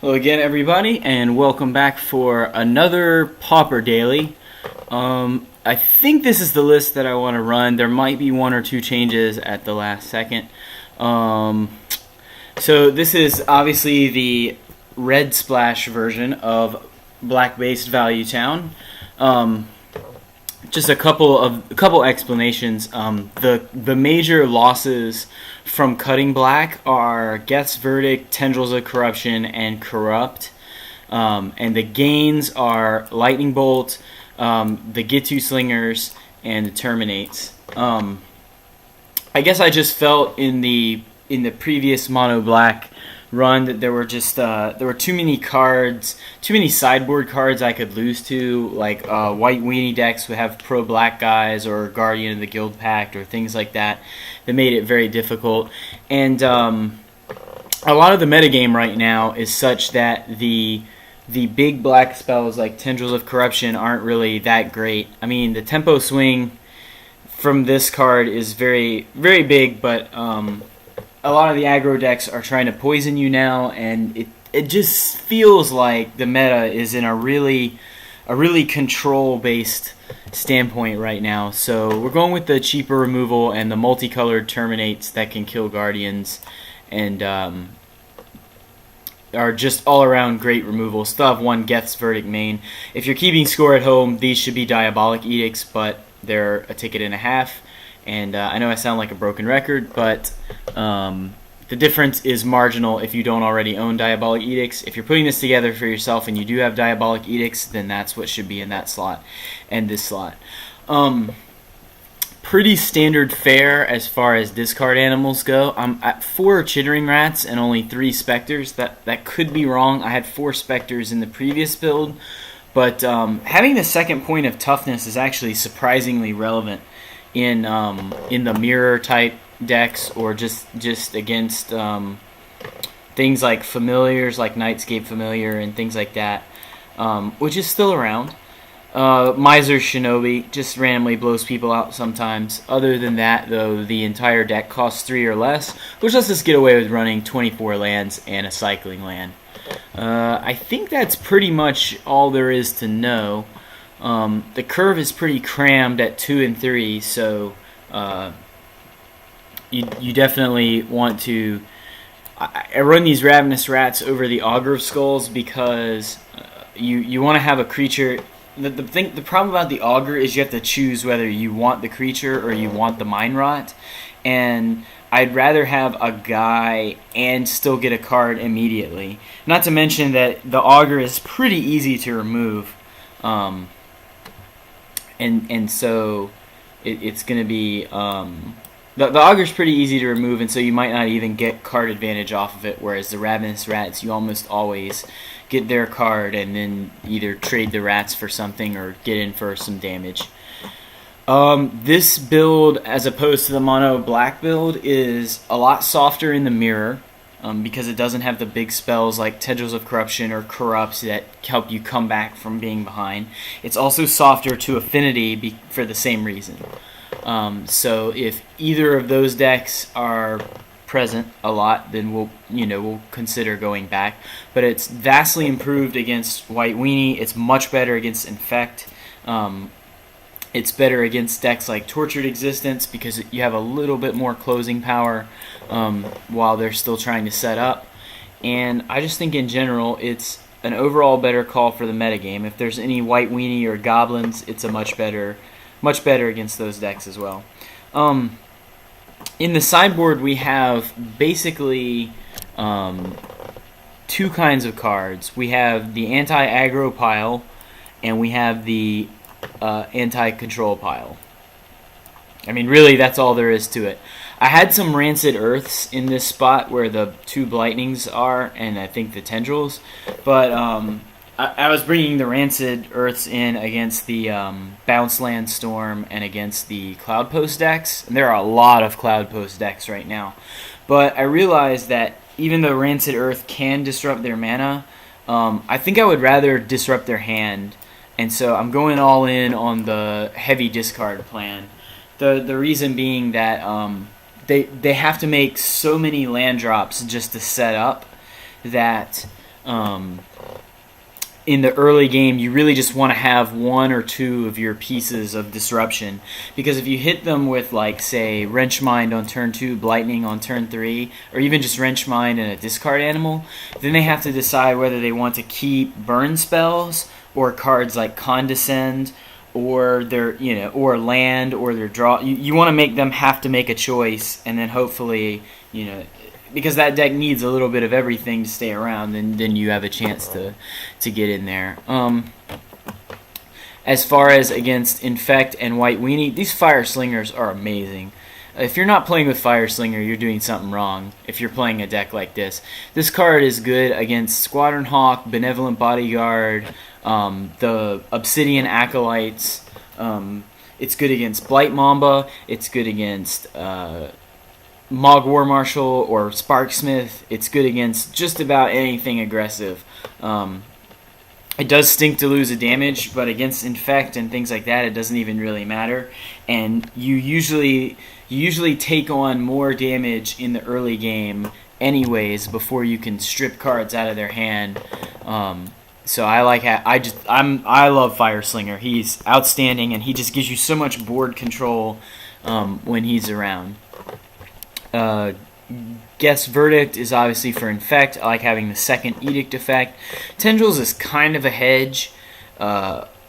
Hello again, everybody, and welcome back for another Pauper Daily. I think this is the list that I want to run. There might be one or two changes at the last second. So this is obviously the red splash version of black-based Value Town. Just a couple explanations. The major losses from cutting black are Geth's Verdict, Tendrils of Corruption, and Corrupt. And the gains are Lightning Bolt, the Gitu Slingers, and the Terminates. I guess I just felt in the previous mono black run that there were too many cards, too many sideboard cards I could lose to, like white weenie decks would have pro black guys or Guardian of the Guild Pact or things like that made it very difficult. And a lot of the metagame right now is such that the big black spells like Tendrils of Corruption aren't really that great. I mean, the tempo swing from this card is very, very big, but a lot of the aggro decks are trying to poison you now, and it just feels like the meta is in a really control-based standpoint right now. So we're going with the cheaper removal and the multicolored Terminates that can kill Guardians, and are just all-around great removal. Still have one Geth's Verdict main. If you're keeping score at home, these should be Diabolic Edicts, but they're a ticket and a half. And I know I sound like a broken record, but the difference is marginal if you don't already own Diabolic Edicts. If you're putting this together for yourself and you do have Diabolic Edicts, then that's what should be in that slot and this slot. Pretty standard fare as far as discard animals go. I'm at 4 Chittering Rats and only 3 Spectres. That could be wrong. I had 4 Spectres in the previous build, but having the second point of toughness is actually surprisingly relevant in the mirror type decks, or just against things like familiars, like Nightscape Familiar and things like that, which is still around. Miser Shinobi just randomly blows people out sometimes. Other than that, though, the entire deck costs 3 or less, which lets us get away with running 24 lands and a cycling land. I think that's pretty much all there is to know. The curve is pretty crammed at 2 and 3, so you definitely want to. I run these Ravenous Rats over the Augur of Skulls because you want to have a creature. The problem about the Augur is you have to choose whether you want the creature or you want the Mind Rot, and I'd rather have a guy and still get a card immediately. Not to mention that the Augur is pretty easy to remove. And so it's going to be the Augur's pretty easy to remove, and so you might not even get card advantage off of it, whereas the Ravenous Rats, you almost always get their card and then either trade the rats for something or get in for some damage. This build, as opposed to the mono black build, is a lot softer in the mirror, because it doesn't have the big spells like Tendrils of Corruption or Corrupts that help you come back from being behind. It's also softer to Affinity for the same reason. So if either of those decks are present a lot, then we'll consider going back. But it's vastly improved against White Weenie. It's much better against Infect. It's better against decks like Tortured Existence because you have a little bit more closing power while they're still trying to set up. And I just think in general it's an overall better call for the metagame. If there's any White Weenie or Goblins, it's a much better against those decks as well. In the sideboard we have basically 2 kinds of cards. We have the anti-aggro pile and we have the anti-control pile. I mean, really, that's all there is to it. I had some Rancid Earths in this spot where the 2 Blightnings are, and I think the Tendrils, but I was bringing the Rancid Earths in against the Bounce Land Storm and against the Cloud Post decks, and there are a lot of Cloud Post decks right now. But I realized that even though Rancid Earth can disrupt their mana, I think I would rather disrupt their hand. And so I'm going all in on the heavy discard plan. The reason being that they have to make so many land drops just to set up that Um, in the early game, you really just want to have one or two of your pieces of disruption, because if you hit them with, like, say, Wrench Mind on turn 2, Blightning on turn 3, or even just Wrench Mind and a discard animal, then they have to decide whether they want to keep burn spells or cards like Condescend, or their, or land, or their draw. You want to make them have to make a choice, and then hopefully, because that deck needs a little bit of everything to stay around, then you have a chance to get in there. As far as against Infect and White Weenie, these Fire Slingers are amazing. If you're not playing with Fire Slinger, you're doing something wrong if you're playing a deck like this. This card is good against Squadron Hawk, Benevolent Bodyguard, the Obsidian Acolytes. It's good against Blight Mamba. It's good against Mog War Marshal or Sparksmith. It's good against just about anything aggressive. It does stink to lose a damage, but against Infect and things like that, it doesn't even really matter. And you usually take on more damage in the early game anyways before you can strip cards out of their hand. So I love Fire Slinger. He's outstanding, and he just gives you so much board control when he's around. Guess Verdict is obviously for Infect. I like having the second Edict effect. Tendrils is kind of a hedge.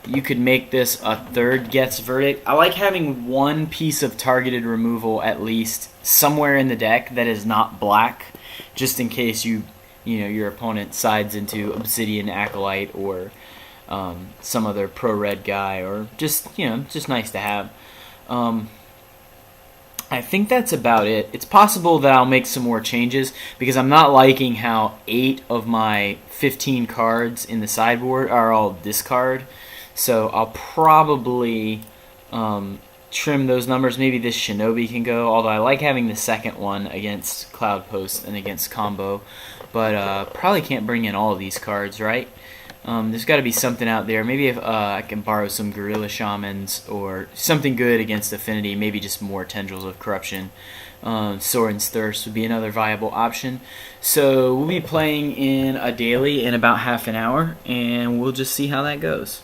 You could make this a third Guess Verdict. I like having one piece of targeted removal at least somewhere in the deck that is not black, just in case your opponent sides into Obsidian Acolyte or some other pro-red guy, or just nice to have. I think that's about it. It's possible that I'll make some more changes, because I'm not liking how 8 of my 15 cards in the sideboard are all discard. So I'll probably trim those numbers. Maybe this Shinobi can go, although I like having the second one against Cloud Post and against Combo. But probably can't bring in all of these cards, right? There's got to be something out there. Maybe if I can borrow some Gorilla Shamans or something good against Affinity. Maybe just more Tendrils of Corruption. Soren's Thirst would be another viable option. So we'll be playing in a daily in about half an hour, and we'll just see how that goes.